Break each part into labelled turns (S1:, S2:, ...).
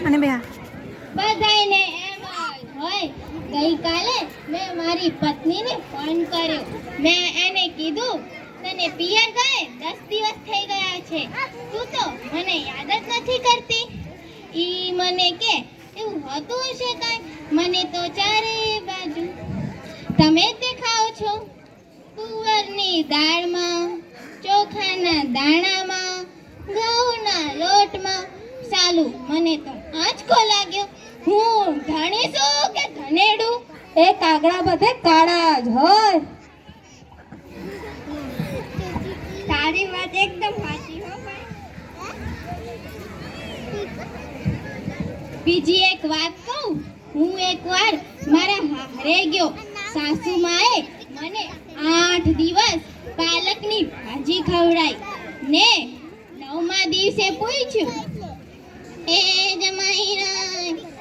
S1: અને બે
S2: બધાયને એમ જ હોય. ગઈકાલે મેં મારી પત્નીને ફોન કર્યો. મેં એને કીધું તને પિયર ગયે 10 દિવસ થઈ ગયા છે, તું તો મને યાદ જ નથી કરતી. ઈ મને કે એવું હોતું હશે કાંઈ, મને તો ચારે બાજુ તમે જ દેખાઓ છો. તુવરની દાળમાં, ચોખાના દાણામાં, ઘઉંના લોટમાં. સાલું મને તો આંચકો લાગ્યો. હું ધણી છું કે ધનેડું?
S3: એ કાગડા બધે કાળા જ હોય.
S2: તારી વાત એકદમ સાચી હો ભાઈ. બીજી એક વાત કહું. હું એકવાર મારા હારે ગયો. સાસુમાએ મને 8 દિવસ પાલકની ભાજી ખવડાવી ને 9મા દિવસે પૂછ્યું, એ જમાઈના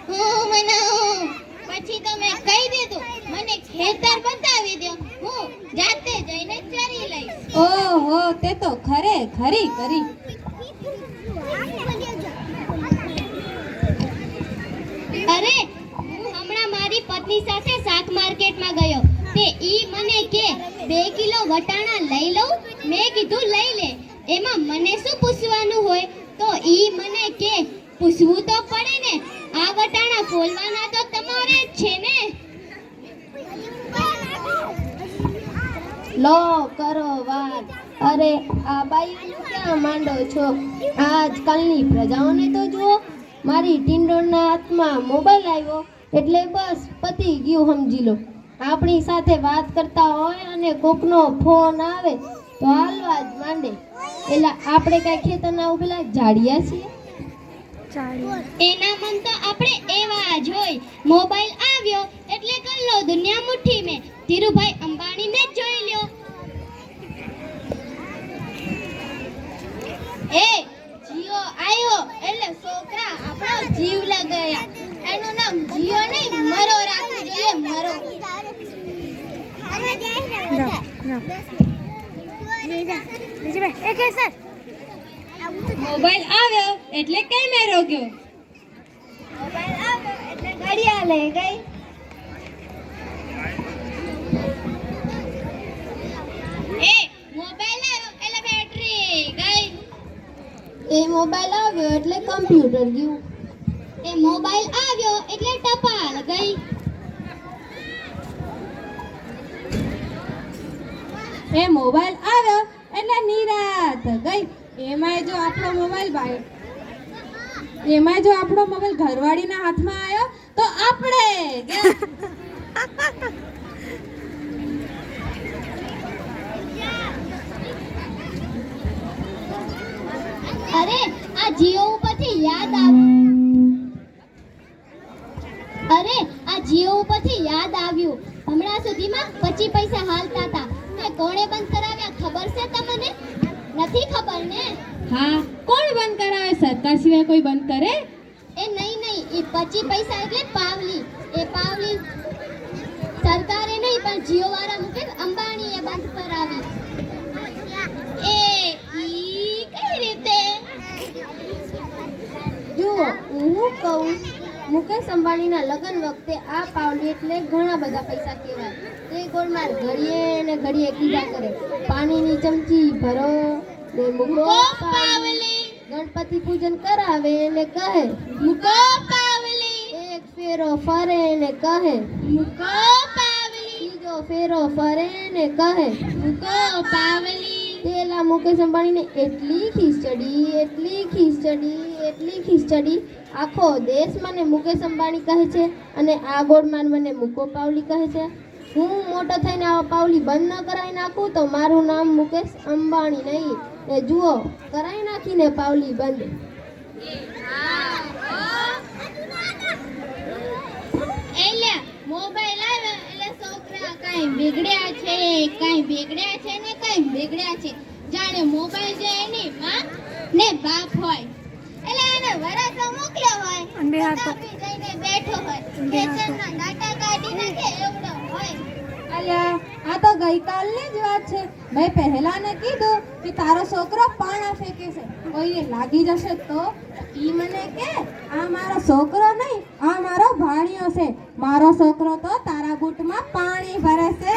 S2: હું બનાવું? પછી તો મેં કહી દીધું મને ખેતર બતાવી દો, હું જાતે જઈને ચરી લઈશ.
S3: ઓહો, તે તો ખરી કરી.
S2: અરે હું હમણાં મારી પત્ની સાથે શાક માર્કેટમાં ગયો. તે ઈ મને કે 2 કિલો વટાણા લઈ લઉં? મેં કીધું લઈ લે, એમાં મને શું પૂછવાનું હોય? તો ઈ મને કે પૂછવું તો પડે ને, આ વટાણા ફોલવાના તો તમારે જ છે ને.
S3: લો કરો વાત. અરે આ બાઈ ક્યાં માંડો છો? આજકાલની પ્રજાઓને તો જુઓ. મારી ટિંડોળના હાથમાં મોબાઈલ આવ્યો એટલે બસ પતી ગયું, સમજી લો. આપણી સાથે વાત કરતા હોય અને કોકનો ફોન આવે તો હાલવા જ માંડે. એલા આપણે કાંઈ ખેતરના ઉભેલા જાડિયા છીએ?
S2: એના મન તો આપણે એવા જ હોય. મોબાઈલ આવ્યો એટલે કલ્લો દુનિયા મુઠ્ઠી મેં. ધીરુભાઈ અંબાણીને જ જોઈ લ્યો. એ જીઓ આવ્યો એટલે છોકરા આપણો જીવ લગાયા. એનું નામ જીઓ નહીં મરો રાખવું જોઈએ, મરો.
S3: મોબાઈલ આવ્યો એટલે કેમેરો ગયો.
S2: મોબાઈલ આવ્યો એટલે ઘડિયાળ લઈ ગઈ. એ મોબાઈલ આવ્યો એટલે બેટરી ગઈ.
S3: એ મોબાઈલ આવ્યો એટલે કમ્પ્યુટર ગયું.
S2: એ મોબાઈલ આવ્યો એટલે ટપાલ ગઈ.
S3: એ મોબાઈલ આવ્યો એટલે નિરાત ગઈ. એમાં જો આપણો મોબાઈલ ઘરવાળીના હાથમાં આવ્યો તો આપણે
S2: અરે આ જીઓ ઉપરથી યાદ આવ્યું. હમણાં સુધીમાં 25 પૈસા હાલતા હતા. તે કોણે બંધ કરાવ્યા ખબર છે તમને? નથી ખબર ને?
S3: હા, કોણ બંધ કરાવે? સરકાર સિવાય કોઈ બંધ કરે?
S2: એ નહીં, એ 25 પૈસા એટલે પાવલી. એ પાવલી સરકારે નહીં પણ જીઓ વાળા મુકેશ અંબાણીએ બંધ કરાવી. એ ઈ કઈ રીતે?
S3: જુઓ, હું કહું, મુકેશ અંબાણીના લગ્ન વખતે આ પાવલી એટલે ઘણા બધા પૈસા કહેવાય. તે ગોળમાર ઘડીએ કીધા કરે, પાણીની ચમચી ભરો ને મૂકો પાવલી. ગણપતિ પૂજન કરાવે ને કહે
S2: મૂકો પાવલી.
S3: એક ફેરો ફરે ને કહે
S2: મૂકો પાવલી.
S3: બીજો ફેરો ફરે ને કહે
S2: મૂકો પાવલી.
S3: પેલા મુકેશ અંબાણીને એટલી ખીસ ચડી, આખો દેશ મને મુકેશ અંબાણી કહે છે અને આ ગોળમાન મને મૂકો પાવલી કહે છે. હું મોટો થઈને આ પાવલી બંધ ન કરાવી નાખું તો મારું નામ મુકેશ અંબાણી નહીં. એ જુઓ, કરાવી નાખીને પાવલી બંધ.
S2: એટલે મોબાઈલ આવ્યો એટલે છોકરા કાંઈ બિગડ્યા છે ને કાંઈ બિગડ્યા છે. જાણે મોબાઈલ છે એની માં ને બાપ હોય. એટલે એને વરાસો મોકલ્યો હોય તાપી જઈને બેઠો હોય, ખેતરના ડાટા કાઢી નાખે એવડો હોય.
S3: અલ્યા, આ તો ગઈકાલની જ વાત છે. મેં પહેલાને કીધું કે તારો છોકરો પાણા ફેંકે છે, કોઈને લાગી જશે તો
S1: ઈ મને કે આ મારો છોકરો નહીં, આ મારો ભાણિયો છે. મારો છોકરો તો તારા બૂટમાં પાણી ભરે છે.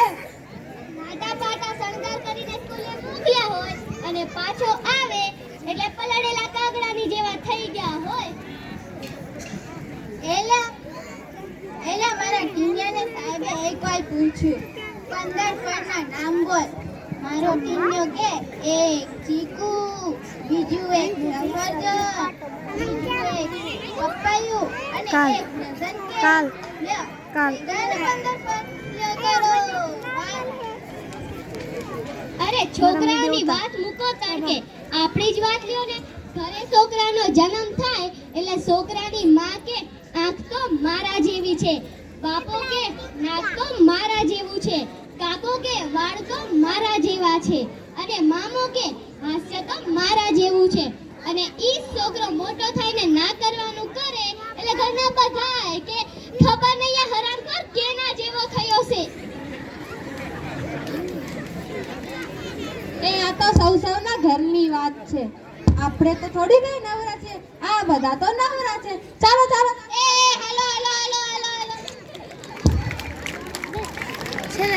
S2: નાટા પાટા શણગાર કરીને સ્કૂલે મોકલ્યા હોય અને પાછો આવે એટલે પલળેલા કાગડાની જેવા થઈ ગયા હોય. એલા મારા ટીનિયાને સાહેબે એકવાર પૂછ્યું, 15 ફળના નામ બોલ. મારો ટીનિયો કે એક ચીકુ, બીજું એક સફરજન, બીજું એક પપૈયું અને એક ડઝન કેળ. લ્યો, બધાને 15 ફળ. લ્યો કરો. અરે છોકરાઓની વાત મૂકો તડકે, આપણી જ વાત લ્યો ને. ઘરે છોકરાનો જન્મ થાય એટલે છોકરાની માં કે આંખ તો મારા જેવી છે, બાપો કે નાક તો મારા જેવું છે, કાકો કે વાળ તો મારા જેવા છે અને મામો કે હાસ્ય તો મારા જેવું છે. અને ઈ છોકરો મોટો થઈને ના કરવાનું કરે એટલે ઘરના બધાય કે ખબર નહીં આ હરામખોર કેના જેવો થયો છે.
S1: એ આ તો સૌના ઘરની વાત છે. આપણે તો થોડી કઈ નવરા છે, આ બધા તો નવરા છે.